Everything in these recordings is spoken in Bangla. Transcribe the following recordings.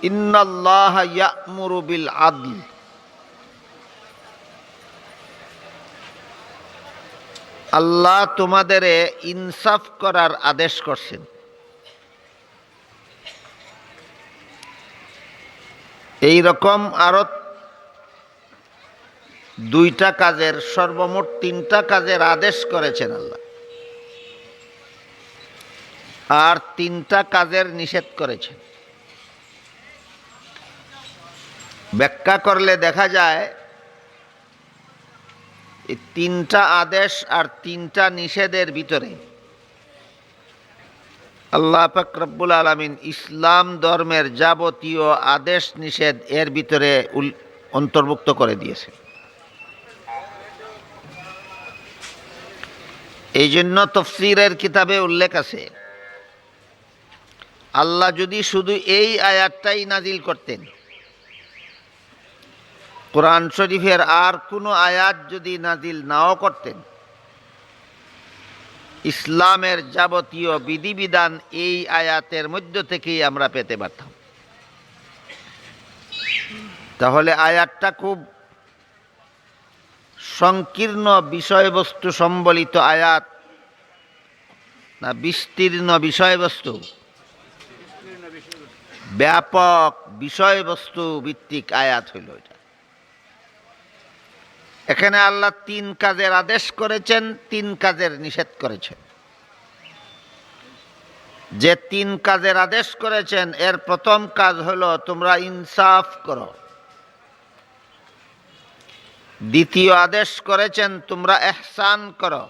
ইন্নাল্লাহা ইয়া'মুরু বিল আদল, আল্লাহ তোমাদের ইনসাফ করার আদেশ করছেন। এই রকম আরো দুইটা কাজের, সর্বমোট তিনটা কাজের আদেশ করেছেন আল্লাহ, আর তিনটা কাজের নিষেধ করেছেন। ব্যাখ্যা করলে দেখা যায় এই তিনটা আদেশ আর তিনটা নিষেধের ভিতরে আল্লাহ পাক রব্বুল আলামিন ইসলাম ধর্মের যাবতীয় আদেশ নিষেধ এর ভিতরে অন্তর্ভুক্ত করে দিয়েছে। এই জন্য তাফসীরের কিতাবে উল্লেখ আছে, আল্লাহ যদি শুধু এই আয়াতটাই নাজিল করতেন, কোরআন শরীফের আর কোনো আয়াত যদি নাজিল নাও করতেন, ইসলামের যাবতীয় বিধিবিধান এই আয়াতের মধ্য থেকেই আমরা পেতে পারতাম। তাহলে আয়াতটা খুব সংকীর্ণ বিষয়বস্তু সম্বলিত আয়াত না বিস্তীর্ণ বিষয়বস্তু, ব্যাপক বিষয়বস্তু ভিত্তিক আয়াত হইল এটা। এখানে আল্লাহ তিন কাজের আদেশ করেছেন, তিন কাজের নিষেধ করেছেন। যে তিন কাজের আদেশ করেছেন এর প্রথম কাজ হলো তোমরা ইনসাফ করো। দ্বিতীয় আদেশ করেছেন তোমরা ইহসান করো।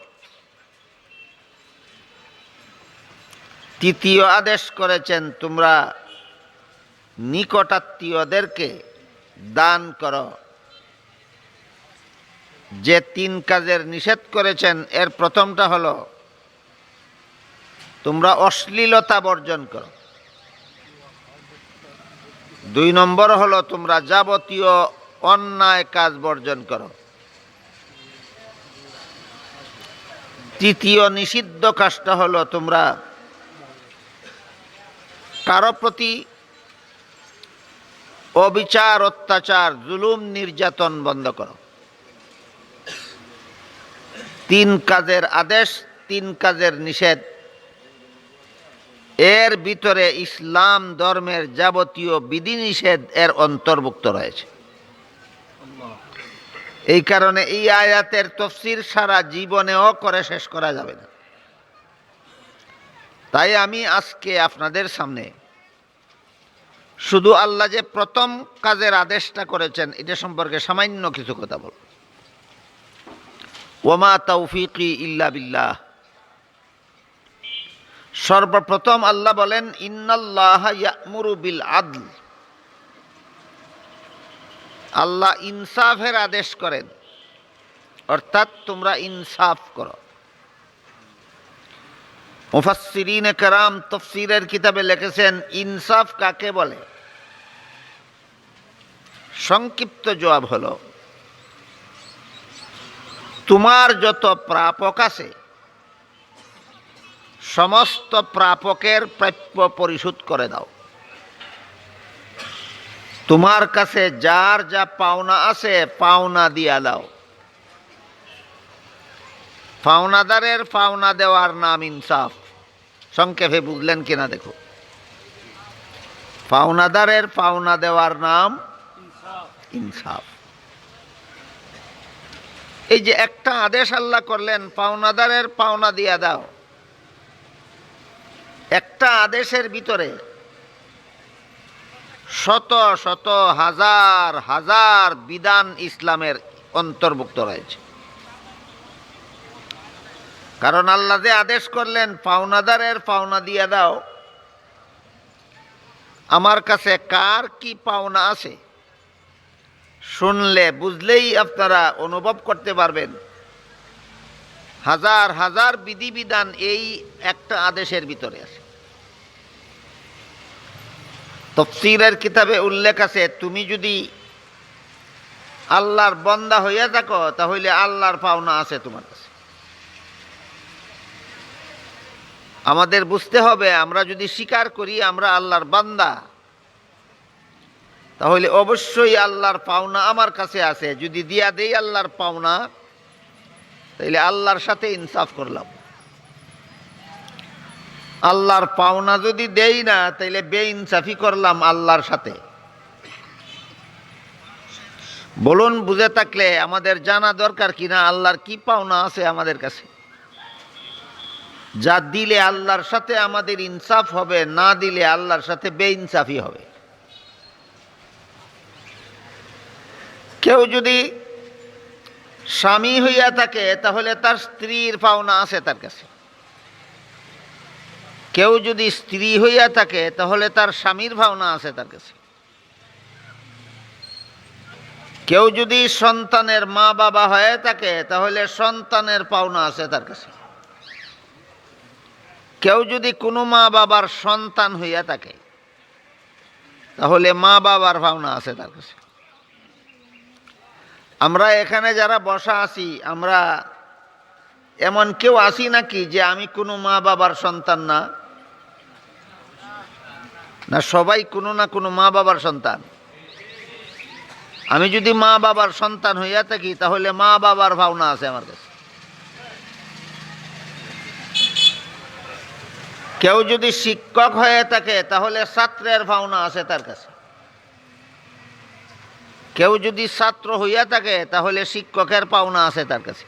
তৃতীয় আদেশ করেছেন তোমরা নিকটাত্মীয়দেরকে দান করো। যে তিন কাজের নিষেধ করেছেন এর প্রথমটা হলো তোমরা অশ্লীলতা বর্জন করো। 2 নম্বর হলো তোমরা যাবতীয় অন্যায় কাজ বর্জন করো। তৃতীয় নিষিদ্ধ কাজটা হলো তোমরা কারো প্রতি অবিচার, অত্যাচার, জুলুম, নির্যাতন বন্ধ করো। 3 কাজের আদেশ, 3 কাজের নিষেধ, এর ভিতরে ইসলাম ধর্মের যাবতীয় বিধিনিষেধ এর অন্তর্ভুক্ত রয়েছে। এই কারণে এই আয়াতের তাফসীর সারা জীবনেও করে শেষ করা যাবে না। তাই আমি আজকে আপনাদের সামনে শুধু আল্লাহ যে প্রথম কাজের আদেশটা করেছেন এটা সম্পর্কে সামান্য কিছু কথা বলব। ওয়ামা তাওফীকি ইল্লা বিল্লাহ। সর্বপ্রথম আল্লাহ বলেন ইন্নাল্লাহা ইয়া'মুরু বিল আদল, আল্লাহ ইনসাফের আদেশ করেন, অর্থাৎ তোমরা ইনসাফ করো। মুফাসসিরিনে কেরাম তাফসীরের কিতাবে লিখেছেন ইনসাফ কাকে বলে। সংক্ষিপ্ত জবাব হলো তোমার যত প্রাপক আছে সমস্ত প্রাপকের প্রাপ্য পরিশোধ করে দাও। তোমার কাছে যার যা পাওনা আছে পাওনা দিয়া দাও। পাওনাদারের পাওনা দেওয়ার নাম ইনসাফ। সংক্ষেপে বুঝলেন কিনা দেখো, পাওনাদারের পাওনা দেওয়ার নাম ইনসাফ। এই যে একটা আদেশ আল্লাহ করলেন পাওনাদারের পাওনা দিয়া দাও, একটা আদেশের ভিতরে শত শত হাজার হাজার বিধান ইসলামের অন্তর্ভুক্ত রয়েছে। কারণ আল্লাহ যে আদেশ করলেন পাওনাদারের পাওনা দিয়া দাও, আমার কাছে কার কি পাওনা আছে শুনলে বুঝলেই আপনারা অনুভব করতে পারবেন হাজার হাজার বিধিবিধান এই একটা আদেশের ভিতরে আছে। তাফসীরের কিতাবে উল্লেখ আছে তুমি যদি আল্লাহর বান্দা হইয়া থাকো তাহলে আল্লাহর পাওনা আছে তোমার কাছে। আমাদের বুঝতে হবে আমরা যদি স্বীকার করি আমরা আল্লাহর বান্দা, তাহলে অবশ্যই আল্লাহর পাওনা আমার কাছে আছে। যদি দিয়া দেই আল্লাহর পাওনা, তাহলে আল্লাহর সাথে ইনসাফ করলাম। আল্লাহর পাওনা যদি দেই না, তাহলে বেইনসাফি করলাম আল্লাহর সাথে। বলুন, বুঝে থাকলে আমাদের জানা দরকার কিনা আল্লাহর কি পাওনা আছে আমাদের কাছে, যা দিলে আল্লাহর সাথে আমাদের ইনসাফ হবে, না দিলে আল্লাহর সাথে বেইনসাফি হবে। কেউ যদি স্বামী হইয়া থাকে, তাহলে তার স্ত্রীর পাওনা আছে তার কাছে। কেউ যদি স্ত্রী হইয়া থাকে, তাহলে তার স্বামীর পাওনা আছে তার কাছে। কেউ যদি সন্তানের মা বাবা হয়ে থাকে, তাহলে সন্তানের পাওনা আছে তার কাছে। কেউ যদি কোনো মা বাবার সন্তান হইয়া থাকে, তাহলে মা বাবার পাওনা আছে তার কাছে। আমরা এখানে যারা বসা আছি, আমরা এমন কেউ আছি নাকি যে আমি কোনো মা বাবার সন্তান না? না, সবাই কোনো না কোনো মা বাবার সন্তান। আমি যদি মা বাবার সন্তান হইয়া থাকি, তাহলে মা বাবার পাওনা আছে আমার কাছে। কেউ যদি শিক্ষক হয়ে থাকে, তাহলে ছাত্রের পাওনা আছে তার কাছে। কেউ যদি ছাত্র হইয়া থাকে, তাহলে শিক্ষকের পাওনা আছে তার কাছে।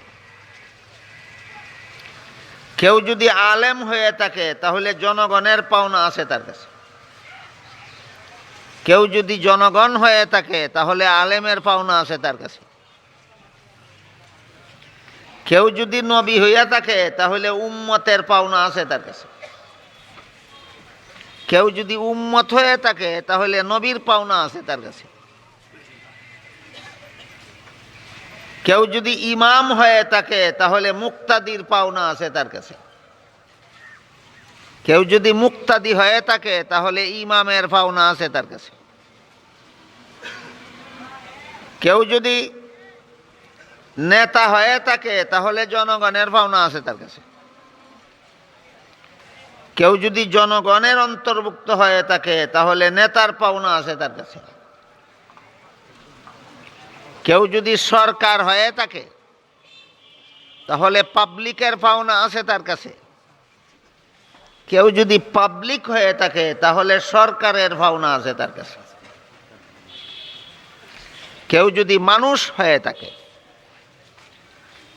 কেউ যদি আলেম হয়ে থাকে, তাহলে জনগণের পাওনা আছে তার কাছে। কেউ যদি জনগণ হয়ে থাকে, তাহলে আলেমের পাওনা আছে তার কাছে। কেউ যদি নবী হইয়া থাকে, তাহলে উম্মতের পাওনা আছে তার কাছে। কেউ যদি উম্মত হয়ে থাকে, তাহলে নবীর পাওনা আছে তার কাছে। কেউ যদি ইমাম হয়ে থাকে, তাহলে মুক্তাদির পাওনা আছে তার কাছে। কেউ যদি মুক্তাদি হয়ে থাকে, তাহলে ইমামের পাওনা আছে তার কাছে। কেউ যদি নেতা হয়ে থাকে, তাহলে জনগণের পাওনা আছে তার কাছে। কেউ যদি জনগণের অন্তর্ভুক্ত হয়ে থাকে, তাহলে নেতার পাওনা আছে তার কাছে। কেউ যদি সরকার হয়ে থাকে, তাহলে পাবলিকের পাওনা আছে তার কাছে। কেউ যদি পাবলিক হয়ে থাকে, তাহলে সরকারের পাওনা আছে তার কাছে। কেউ যদি মানুষ হয়ে থাকে,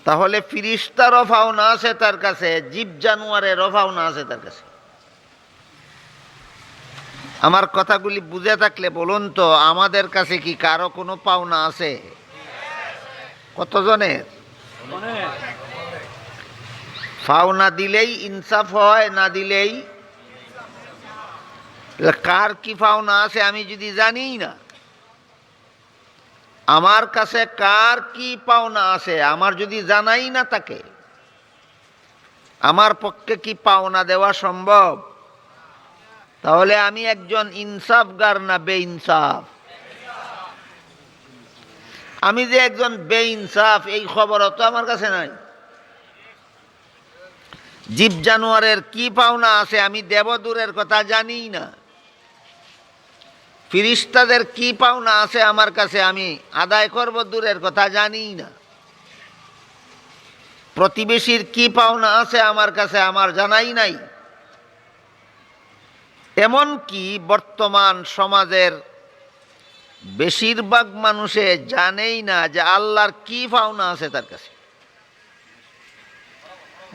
তাহলে ফিরিস্তারও পাওনা আছে তার কাছে, জীব জানোয়ারেরও পাওনা আছে তার কাছে। আমার কথাগুলি বুঝে থাকলে বলুন তো, আমাদের কাছে কি কারো কোনো পাওনা আছে? কতজনের? পাওনা দিলেই ইনসাফ হয়, না দিলেই? কার কি পাওনা আছে আমি যদি জানি না, আমার কাছে কার কি পাওনা আছে আমার যদি জানাই না থাকে, আমার পক্ষে কি পাওনা দেওয়া সম্ভব? তাহলে আমি একজন ইনসাফগার না বেইনসাফ? আমি যে একজন বেইনসাফ, এই খবরও তো আমার কাছে নাই। জীব জানোয়ারের কি পাওনা আছে আমি দেব দূরের কথা জানি না। ফিরিস্তাদের কি পাওনা আছে আমার কাছে আমি আদায় করব দূরের কথা জানি না। প্রতিবেশীর কি পাওনা আছে আমার কাছে আমার জানাই নাই। এমন কি বর্তমান সমাজের বেশিরভাগ মানুষে জানেই না যে আল্লাহর কি পাওনা আছে তার কাছে।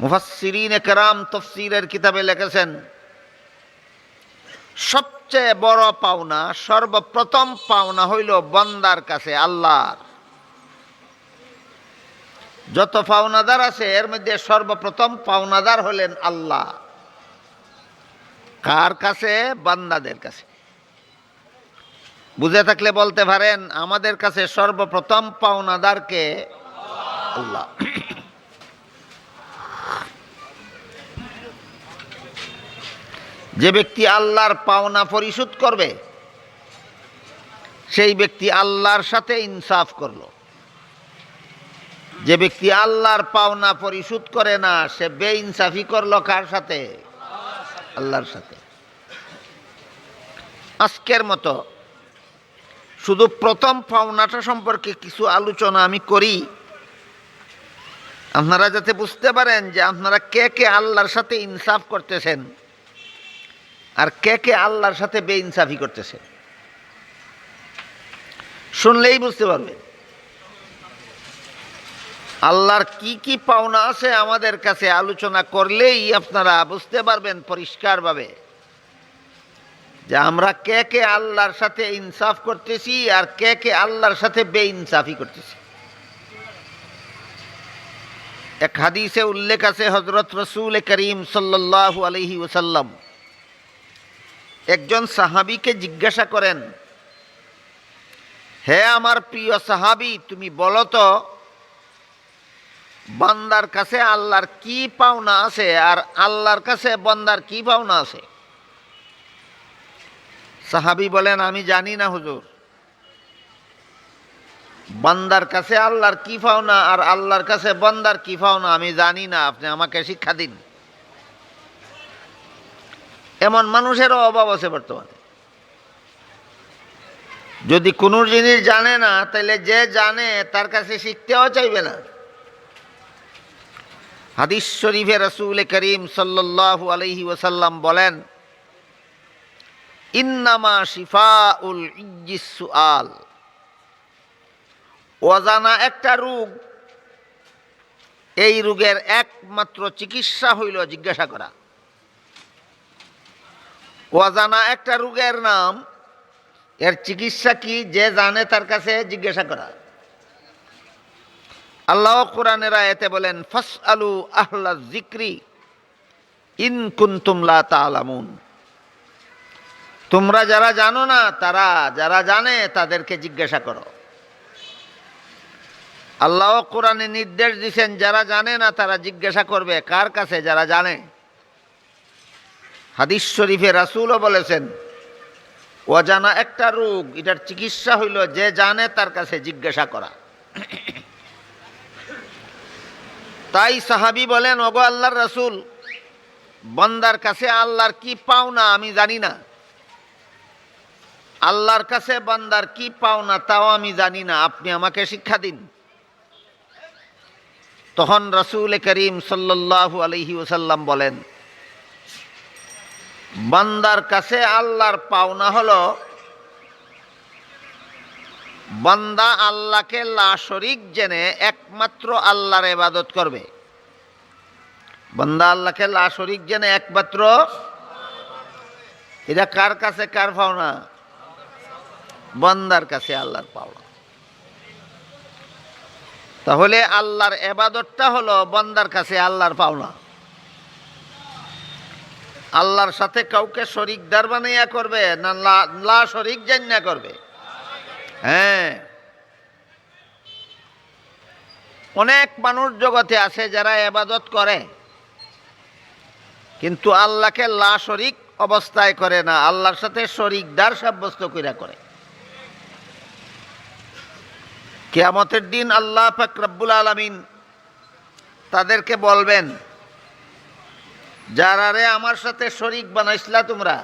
মুফাসসিরিন কেরাম তাফসীরের কিতাবে লিখেছেন, সবচেয়ে বড় পাওনা, সর্বপ্রথম পাওনা হইল বান্দার কাছে আল্লাহর। যত পাওনাদার আছে এর মধ্যে সর্বপ্রথম পাওনাদার হলেন আল্লাহ। কার কাছে? বান্দাদের কাছে। বুঝে থাকলে বলতে পারেন, আমাদের কাছে সর্বপ্রথম পাওনাদারকে? আল্লাহ। যে ব্যক্তি আল্লাহর পাওনা পরিশোধ করবে, সেই ব্যক্তি আল্লাহর সাথে ইনসাফ করলো। যে ব্যক্তি আল্লাহর পাওনা পরিশোধ করে না, সে বেইনসাফি করলো কার সাথে? আল্লাহর সাথে। আজকের মতো শুধু প্রথম পাওনাটা সম্পর্কে কিছু আলোচনা আমি করি, আপনারা যাতে বুঝতে পারেন যে আপনারা কে কে আল্লাহর সাথে ইনসাফ করতেছেন আর কে কে আল্লাহর সাথে বেইনসাফি করতেছেন। শুনলেই বুঝতে পারবেন আল্লাহর কি কি পাওনা আছে আমাদের কাছে আলোচনা করলেই আপনারা বুঝতে পারবেন পরিষ্কারভাবে যে আমরা কে কে আল্লাহর সাথে ইনসাফ করতেছি আর কে কে আল্লাহর সাথে বেইনসাফি করতেছি। এক হাদিসে উল্লেখ আছে, হযরত রাসূল করিম সাল্লাল্লাহু আলাইহি ওয়াসাল্লাম একজন সাহাবীকে জিজ্ঞাসা করেন, হে আমার প্রিয় সাহাবী, তুমি বলো তো বান্দার কাছে আল্লাহর কি পাওনা আছে আর আল্লাহর কাছে বান্দার কি পাওনা আছে? সাহাবী বলেন, আমি জানি না হুজুর, বান্দার কাছে আল্লাহর কি পাওনা আর আল্লাহর কাছে বান্দার কি পাওনা আমি জানি না, আপনি আমাকে শিক্ষা দিন। এমন মানুষেরও অভাব আছে বর্তমানে। যদি কোনো জিনিস জানে না তাহলে যে জানে তার কাছে শিখতেও চাইবে না। হাদিস শরীফে রাসূল করিম সাল্লাল্লাহু আলাইহি ওয়াসাল্লাম বলেন, ইন্নামা শিফাউল ইজ্জিস সুআল, অজানা একটা রোগ, এই রোগের একমাত্র চিকিৎসা হইল জিজ্ঞাসা করা। অজানা একটা রোগের নাম, এর চিকিৎসা কি? যে জানে তার কাছে জিজ্ঞাসা করা। আল্লাহ কোরআনের আয়াতে বলেন, ফাসআলু আহলা যিকরি ইন কুনতুম লা তা'লামুন, তোমরা যারা জানো না তারা যারা জানে তাদেরকে জিজ্ঞাসা করো। আল্লাহ কোরআনে নির্দেশ দিয়েছেন যারা জানে না তারা জিজ্ঞাসা করবে কার কাছে? যারা জানে। হাদিস শরীফে রাসূলও বলেছেন, অজানা একটা রোগ, এটার চিকিৎসা হইল যে জানে তার কাছে জিজ্ঞাসা করা। তাই সাহাবী বলেন, ওগো আল্লাহর রাসূল, বান্দার কাছে আল্লাহর কি পাওনা আমি জানি না, আল্লাহর কাছে বান্দার কি পাওনা তাও আমি জানি না, আপনি আমাকে শিক্ষা দিন। তখন রাসূল করিম সাল্লাল্লাহু আলাইহি ওয়াসাল্লাম বলেন, বান্দার কাছে আল্লাহর পাওনা হলো বান্দা আল্লাহকে লা শরীক জেনে একমাত্র আল্লাহর ইবাদত করবে। বান্দা আল্লাহকে লা শরীক জেনে একমাত্র, এটা কার কাছে কার পাওনা? বান্দার কাছে আল্লাহর পাওনা। তাহলে আল্লাহর ইবাদতটা হলো বান্দার কাছে আল্লাহর পাওনা। আল্লাহর সাথে কাউকে শরীকদার বানাইয়া করবে না লা শরীক জান্না করবে? হ্যাঁ, অনেক মানুষ জগতে আছে যারা ইবাদত করে কিন্তু আল্লাহকে লা শরীক অবস্থায় করে না, আল্লাহর সাথে শরীকদার সাব্যস্ত কইরা করে। কিয়ামতের দিন আল্লাহ পাক রব্বুল আলামিন তাদেরকে বলবেন, যারা রে আমার সাথে শরীক বানাইছিলা তোমরা,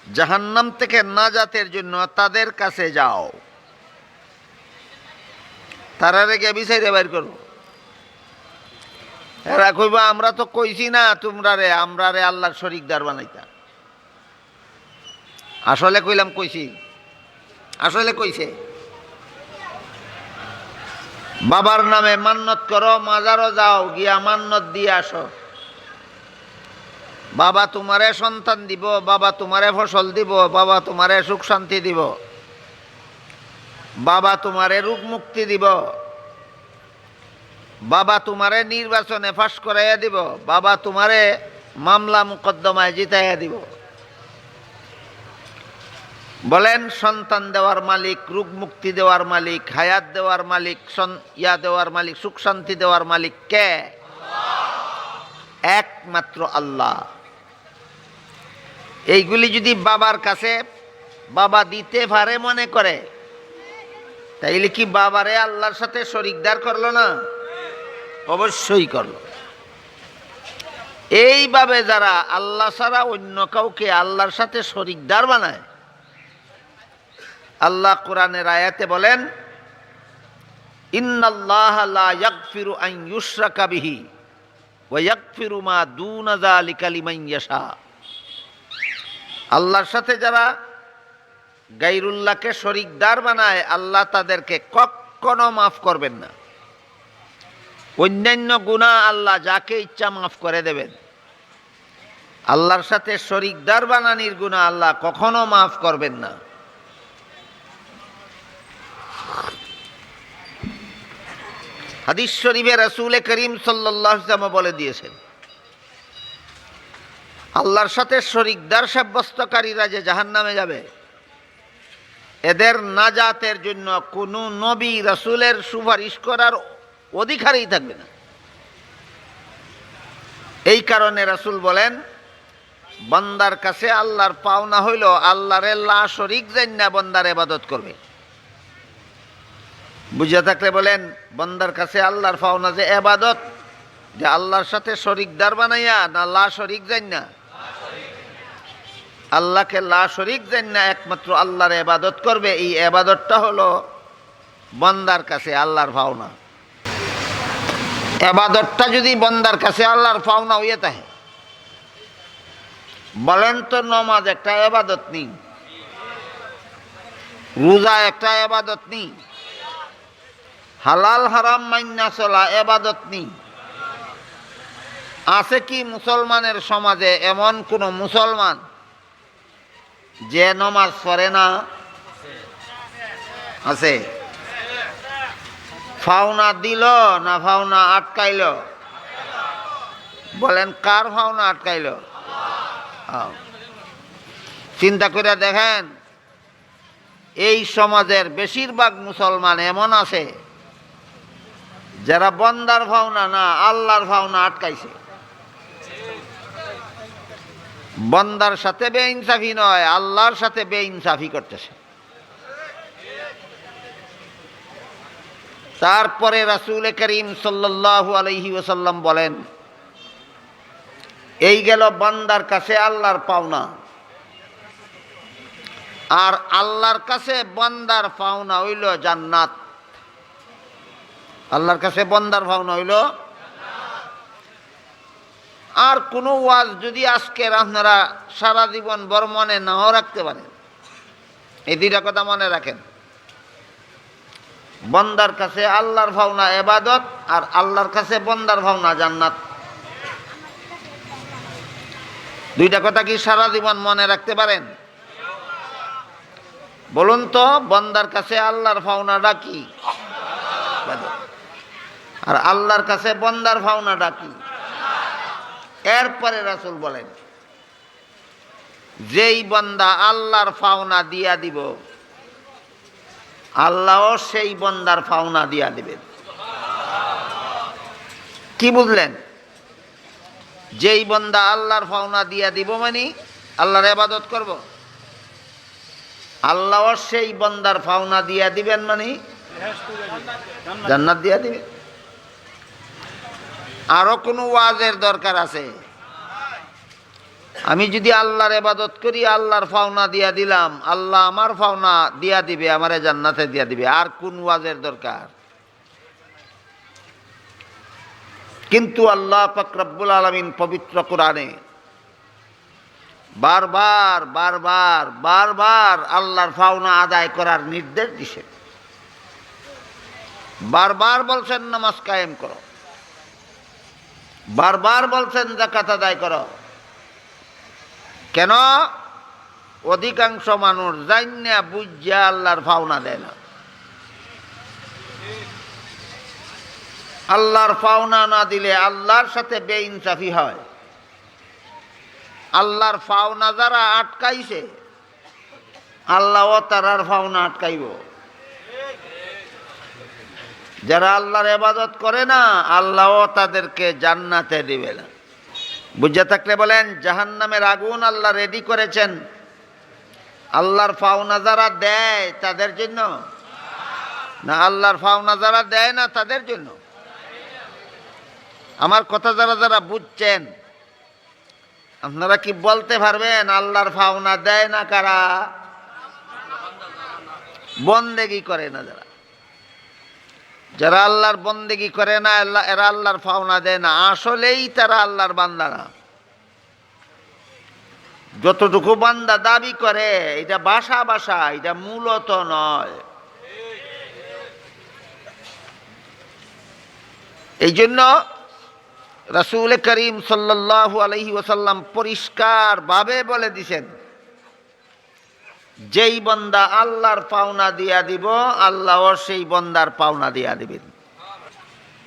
জাহান্নাম থেকে নাজাতের জন্য তাদের কাছে যাও, তারা রে কে বিচাইরে বাইর করো। এরা কইবা, আমরা তো কইছি না তোমরা রে, আমরা রে আল্লাহর শরীকদার বানাইতা। আসলে কইলাম কইছি, আসলে কইছে বাবার নামে মান্নত করো, মাজারও যাও, গিয়া মান্নত দিয়ে আসো, বাবা তোমারে সন্তান দিব, বাবা তোমারে ফসল দিব, বাবা তোমারে সুখ শান্তি দিব, বাবা তোমারে রোগ মুক্তি দিব, বাবা তোমারে নির্বাচনে ফাঁস করাইয়া দিব, বাবা তোমারে মামলা মুকদ্দমায় জিতাইয়া দিব। বলেন, সন্তান দেওয়ার মালিক, রোগ মুক্তি দেওয়ার মালিক, হায়াত দেওয়ার মালিক, দেওয়ার মালিক, সুখ শান্তি দেওয়ার মালিক কে? একমাত্র আল্লাহ। এইগুলি যদি বাবার কাছে বাবা দিতে পারে মনে করে, তাইলে কি বাবারে আল্লাহর সাথে শরীকদার করলো না? অবশ্যই করলো। এইভাবে যারা আল্লাহ ছাড়া অন্য কাউকে আল্লাহর সাথে শরীকদার বানায়, আল্লাহ কোরআনের আয়াতে বলেন, ইন্নাল্লাহা লা ইয়াগফিরু আন ইউশরাকা বিহি ওয়া ইয়াগফিরু মা দুনা যালিকা লিমান ইয়াশা। আল্লাহর সাথে যারা গায়রুল্লাহকে শরীকদার বানায়, আল্লাহ তাদেরকে কখনো মাফ করবেন না। অন্যান্য গুনাহ আল্লাহ যাকে ইচ্ছা মাফ করে দেবেন, আল্লাহর সাথে শরীকদার বানানির গুনাহ আল্লাহ কখনো মাফ করবেন না। হাদিস শরীফে রাসূল করিম সাল্লাল্লাহু আলাইহি ওয়াসাল্লাম বলে দিয়েছেন, আল্লাহর সাথে শরীকদার সাব্যস্তকারীরা যে জাহান্নামে যাবে, এদের নাজাতের জন্য কোনো নবী রাসূলের সুপারিশ করার অধিকারই থাকবে না। এই কারণে রাসূল বলেন, বান্দার কাছে আল্লাহর পাওনা হইল আল্লাহরে লা শরীক জান্না বান্দার ইবাদত করবে। বুঝে থাকলে বলেন, বান্দার কাছে আল্লাহর পাওনা যে ইবাদত, যে আল্লাহর সাথে শরীকদার বানাইয়া না লা শরীক জান্না? আল্লাহকে লা শরীক জান্না একমাত্র আল্লাহর ইবাদত করবে। এই ইবাদতটা হলো বান্দার কাছে আল্লাহর পাওনা। ইবাদতটা যদি বান্দার কাছে আল্লাহর পাওনা হইয়া থাকে, বলেন তো নামাজ একটা ইবাদত নেই? রোজা একটা ইবাদত নেই? হালাল হারাম মাইনা চলা ইবাদত নেই? আছে কি মুসলমানের সমাজে এমন কোন মুসলমান যে নামাজ পড়ে না? আছে? ফাওনা দিল না ফাওনা আটকাইল? বলেন, কার ফাওনা আটকাইল? চিন্তা করে দেখেন, এই সমাজের বেশিরভাগ মুসলমান এমন আছে যারা বান্দার ফাওনা না আল্লাহর ফাওনা আটকাইছে। বান্দার সাথে বেইনসাফি নয়, আল্লাহর সাথে বেইনসাফি করতেছে। তারপরে রাসূল করিম সাল্লাল্লাহু আলাইহি ওয়াসাল্লাম বলেন, এই গেল বান্দার কাছে আল্লাহর পাওনা। আর আল্লাহর কাছে বান্দার পাওনা হইল জান্নাত। আল্লাহর কাছে বান্দার পাওনা হইল। আর কোনো ওয়াজ যদি আজকের আপনারা সারা জীবন বড় মনে নাও রাখতে পারেন, এই দুইটা কথা মনে রাখেন, বান্দার কাছে আল্লাহর পাওনা ইবাদত, আর আল্লাহর কাছে বান্দার পাওনা জান্নাত। দুইটা কথা কি সারা জীবন মনে রাখতে পারেন? বলুন তো, বান্দার কাছে আল্লাহর পাওনাটা কি? আর আল্লাহর কাছে বান্দার পাওনাটা কি? এরপরে রাসূল বলেন, যেই বান্দা আল্লাহর পাওনা দিয়া দিব, আল্লাহও সেই বান্দার পাওনা দিয়া দিবেন। কি বুঝলেন? যেই বান্দা আল্লাহর পাওনা দিয়া দিব মানে আল্লাহর ইবাদত করব, আল্লাহও সেই বান্দার পাওনা দিয়া দিবেন মানে জান্নাত দিয়া দিবেন। আরো কোনো ওয়াজের দরকার আছে? আমি যদি আল্লাহর ইবাদত করি, আল্লাহর পাওনা দিয়া দিলাম, আল্লাহ আমার পাওনা দিয়া দিবে, আমারে জান্নাতে দিয়া দিবে। আর কোন ওয়াজের দরকার? কিন্তু আল্লাহ পাক রব্বুল আলামিন পবিত্র কোরআনে বারবার বারবার বারবার আল্লাহর পাওনা আদায় করার নির্দেশ দিয়েছেন। বারবার বলছেন নামাজ কায়েম করো, বারবার বলছেন যাকাত আদায় করো। কেন? অধিকাংশ মানুষ জান্না বুঝা আল্লাহর পাওনা দেয় না। আল্লাহর পাওনা না দিলে আল্লাহর সাথে বেইনসাফি হয়। আল্লাহর পাওনা যারা আটকাইছে, আল্লাহও তারার পাওনা আটকাইব। যারা আল্লাহর ইবাদত করে না, আল্লাহও তাদেরকে জান্নাতে দিবে না। বুঝে থাকলে বলেন, জাহান্নামের আগুন আল্লাহ রেডি করেছেন আল্লাহর পাওনা যারা দেয় তাদের জন্য, না আল্লাহর পাওনা যারা দেয় না তাদের জন্য? আমার কথা যারা যারা বুঝছেন, আপনারা কি বলতে পারবেন আল্লাহর পাওনা দেয় না কারা? বন্দেগি করে না যারা, যারা আল্লাহর বন্দেগি করে না, এরা আল্লাহর পাওনা দেয় না, আসলেই তারা আল্লাহর বান্দা না। যতটুকু বান্দা দাবি করে এটা বাসা বাসা, এটা মূলত নয়। এই জন্য রাসূল করিম সাল্লাল্লাহু আলাইহি ওয়াসাল্লাম পরিষ্কার ভাবে বলে দিছেন, যেই বান্দা আল্লাহর পাওনা দিয়া দিব, আল্লাহও সেই বান্দার পাওনা দিয়া দিবেন।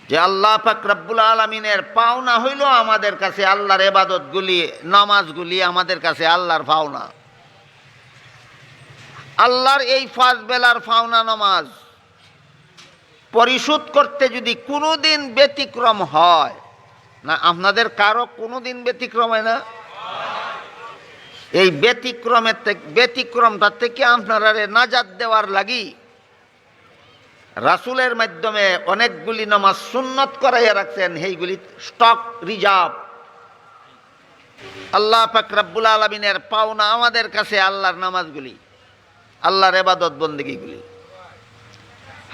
যে আল্লাহ পাক রব্বুল আলামিনের পাওনা হইল আমাদের কাছে আল্লাহর ইবাদতগুলি, নামাজগুলি আমাদের কাছে আল্লাহর পাওনা। আল্লাহর এই 5 বেলার পাওনা নামাজ পরিশোধ করতে যদি কোনোদিন ব্যতিক্রম হয় না, আপনাদের কারো কোনোদিন ব্যতিক্রম হয় না, এই ব্যতিক্রমটা থেকে আপনারা নাজাত দেওয়ার লাগি রাসূলের মাধ্যমে অনেকগুলি নামাজ সুন্নত করাইয়া রাখছেন, সেইগুলি স্টক রিজার্ভ। আল্লাহ পাক রব্বুল আলামিনের পাওনা আমাদের কাছে আল্লাহর নামাজগুলি, আল্লাহর ইবাদত বন্দেগীগুলি।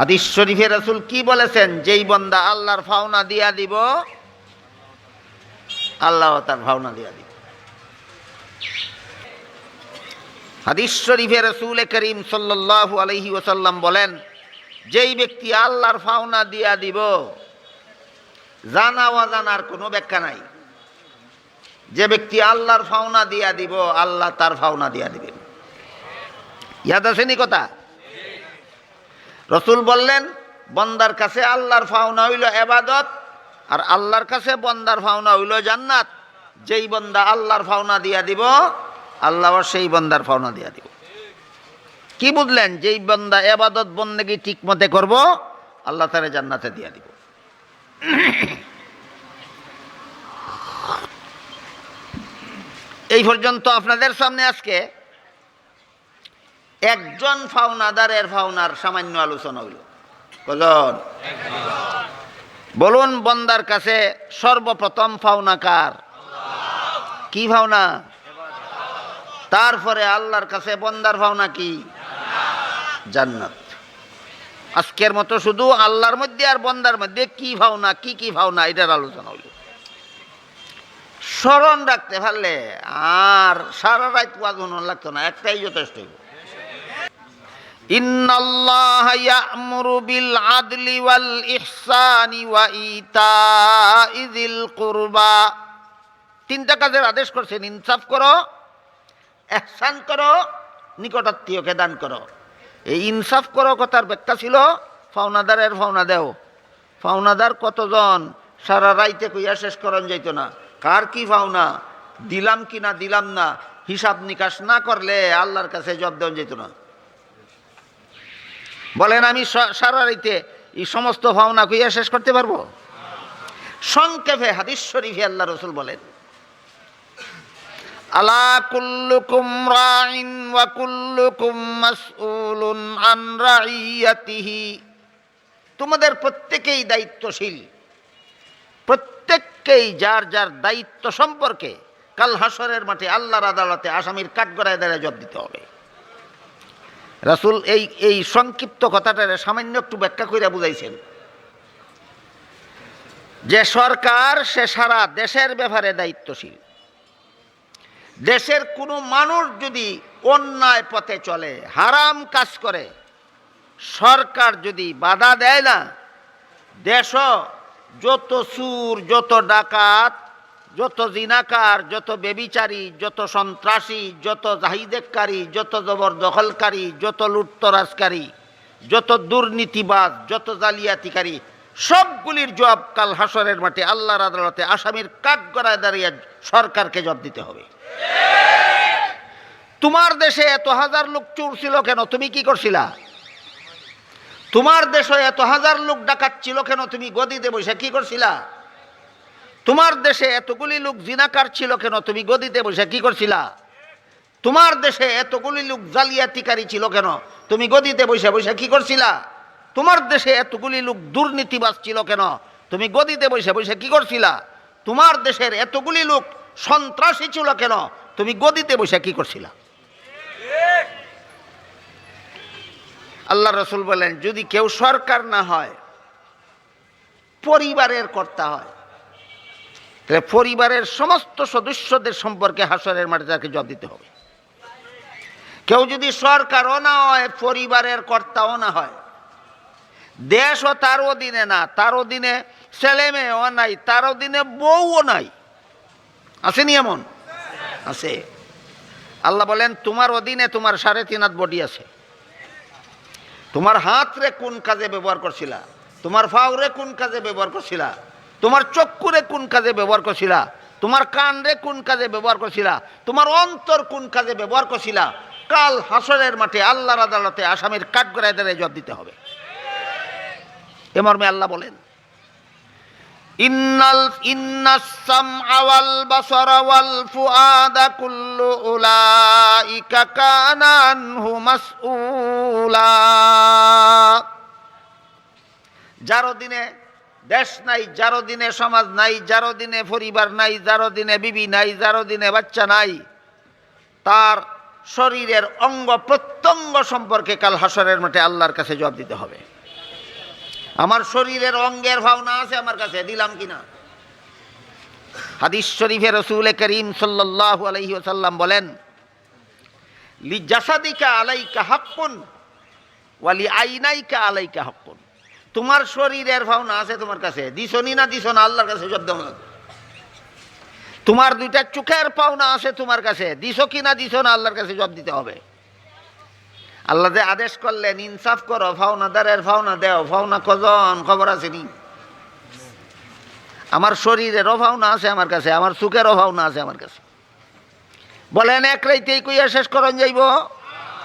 হাদিস শরীফে রাসূল কি বলেছেন, যেই বান্দা আল্লাহর পাওনা দিয়া দিব, আল্লাহ তার পাওনা দিয়া দিব। হাদিস শরীফে রাসূল করিম সাল্লাল্লাহু আলাইহি ওয়াসাল্লাম বলেন, যেই ব্যক্তি আল্লাহর পাওনা দিয়া দিব, জানা অজানার কোনো ব্যাখ্যা নাই, যে ব্যক্তি আল্লাহর পাওনা দিয়া দিব, আল্লাহ তার পাওনা দিয়া দিবেন। ইয়াদ আসেনি কথা? রাসূল বললেন, বান্দার কাছে আল্লাহর পাওনা হইল ইবাদত, আর আল্লাহর কাছে বান্দার পাওনা হইল জান্নাত। যেই বান্দা আল্লাহর পাওনা দিয়া দিব, আল্লাহ সেই বান্দার পাওনা দিয়া দিব। কি বুঝলেন? যেই বান্দা ইবাদত বন্দেগী ঠিক মতে করব, আল্লাহ তারে জান্নাতে দিয়া দিব। এই পর্যন্ত আপনাদের সামনে আজকে একজন পাওনাদারের পাওনার সামান্য আলোচনা হইল। কজন? বলুন, বান্দার কাছে সর্বপ্রথম পাওনা কার? কি পাওনা? তারপরে আল্লাহর কাছে বান্দার পাওনা কি? জান্নাত। আজকের মতো শুধু আল্লাহর মধ্যে আর বান্দার মধ্যে কি পাওনা, কি কি পাওনা, এটার আলোচনা হইল। স্মরণ রাখতে পারলে আর সারা রাত ওয়াজ লাগতো না, একটাই যথেষ্ট। ইন্নাল্লাহা ইয়া'মুরু বিল আদলি ওয়াল ইহসানি ওয়া ইতা'i যিল কুরবা। 3টা কাজের আদেশ করছেন, ইনসাফ করো, ইহসান করো, নিকটাত্মীয়কে দান করো। এই ইনসাফ করো কথার ব্যাখ্যা ছিল পাওনাদারের পাওনা দেও। পাওনাদার কতজন? সারা রাইতে কইয়া শেষ করন যাইতো না। কার কি পাওনা, দিলাম কি না দিলাম না, হিসাব নিকাশ না করলে আল্লাহর কাছে জবাব দেওয়া যেত না। বলেন, আমি সারা রাইতে এই সমস্ত পাওনা কইয়া শেষ করতে পারবো? সংক্ষেপে হাদিস শরীফে আল্লাহ রাসূল বলেন, আলা কুল্লুকুম রাইন ওয়া কুল্লুকুম মাসউলুন আন রাইয়াতিহি। তোমাদের প্রত্যেকেই দায়িত্বশীল, প্রত্যেককেই যার যার দায়িত্ব সম্পর্কে কাল হাসরের মাঠে আল্লাহর আদালতে আসামির কাঠগড়ায় দাঁড়িয়ে জবাব দিতে হবে। রাসূল এই সংক্ষিপ্ত কথাটার সামান্য একটু ব্যাখ্যা করে বুঝাইছেন যে সরকার সে সারা দেশের ব্যাপারে দায়িত্বশীল। দেশের কোনো মানুষ যদি অন্যায় পথে চলে, হারাম কাজ করে, সরকার যদি বাধা দেয় না, দেশও যত চুর, যত ডাকাত, যত জিনাকার, যত বেবিচারী, যত সন্ত্রাসী, যত জাহিদেকারী, যত জবরদখলকারী, যত লুটতরাজকারী, যত দুর্নীতিবাজ, যত জালিয়াতিকারী, সবগুলির জবাব কাল হাসরের মাঠে আল্লাহর আদালতে আসামির কাঠগড়ায় দাঁড়িয়ে সরকারকে জবাব দিতে হবে। তোমার দেশে এত হাজার লোক চোর ছিল কেন? তুমি কি করছিলা? তোমার দেশে এত হাজার লোক ডাকাত ছিল কেন? তুমি গদিতে বসে কি করছিলা? তোমার দেশে এতগুলি লোক জিনাকার ছিল কেন? তুমি গদিতে বসে কি করছিলা? তোমার দেশে এতগুলি লোক জালিয়াতিকারী ছিল কেন? তুমি গদিতে বসে বসে কি করছিলা? তোমার দেশে এতগুলি লোক দুর্নীতিবাজ ছিল কেন? তুমি গদিতে বসে বসে কি করছিলা? তোমার দেশের এতগুলি লোক সন্ত্রাসী ছিল কেন? তুমি গদিতে বসে কি করছিলা? আল্লাহ রসুল বলেন যদি কেউ সরকার না হয়, পরিবারের কর্তা হয়, তাহলে পরিবারের সমস্ত সদস্যদের সম্পর্কে হাসরের মাঠে তাকে জবাব দিতে হবে। কেউ যদি সরকারও না হয়, পরিবারের কর্তাও না হয়, দেশও তার অধীনে না, তার অধীনে ছেলে মেয়েও নাই, তার অধীনে বউও নাই, আসেনি এমন? আছে। আল্লাহ বলেন তোমার অধীনে তোমার 3.5 হাত বডি আছে, তোমার হাত রে কোন কাজে ব্যবহার করছিলা, তোমার পাও রে কোন কাজে ব্যবহার করছিলা, তোমার চক্ষু রে কোন কাজে ব্যবহার করছিলা, তোমার কান রে কোন কাজে ব্যবহার করছিলা, তোমার অন্তর কোন কাজে ব্যবহার করছিলা, কাল হাসরের মাঠে আল্লাহর আদালতে আসামির কাঠগড়ায় দাঁড়িয়ে জবাব দিতে হবে। এ মর্মে আল্লাহ বলেন ইন্নাস সামআ ওয়াল বাসারা ওয়াল ফুআদা কুল্লু উলাইকা কানা আনহু মাসউলা। যার দিনে দেশ নাই, যার দিনে সমাজ নাই, যার দিনে পরিবার নাই, যার দিনে বিবি নাই, যার দিনে বাচ্চা নাই, তার শরীরের অঙ্গ প্রত্যঙ্গ সম্পর্কে কাল হাসরের মাঠে আল্লাহর কাছে জবাব দিতে হবে। আমার শরীরের অঙ্গের ভাবনা আছে আমার কাছে, দিলাম কিনা? হাদিস শরীফে রাসূল করিম সাল্লাল্লাহু আলাইহি ওয়াসাল্লাম বলেন লি জাসাদিকা আলাইকা হাক্কুন ওয়া লি আইনাইকা আলাইকা হাক্কুন। তোমার শরীরের ভাবনা আছে তোমার কাছে, দিছনি না দিছ না আল্লাহর কাছে জবাব দেওয়া লাগবে। তোমার 2টা চোখের পাওনা আছে তোমার কাছে, দিছ কি না দিছ না আল্লাহর কাছে জবাব দিতে হবে। আল্লাহ যে আদেশ করলেন ইনসাফ করো, ফাওনাদারের ফাওনা দেও, ফাওনা কজন খবর আছে নি? আমার শরীরেরও ফাওনা আছে আমার কাছে, আমার চোখেরও ফাওনা আছে আমার কাছে। বলেন এক রাইতেই কইয়া শেষ করন যাইব?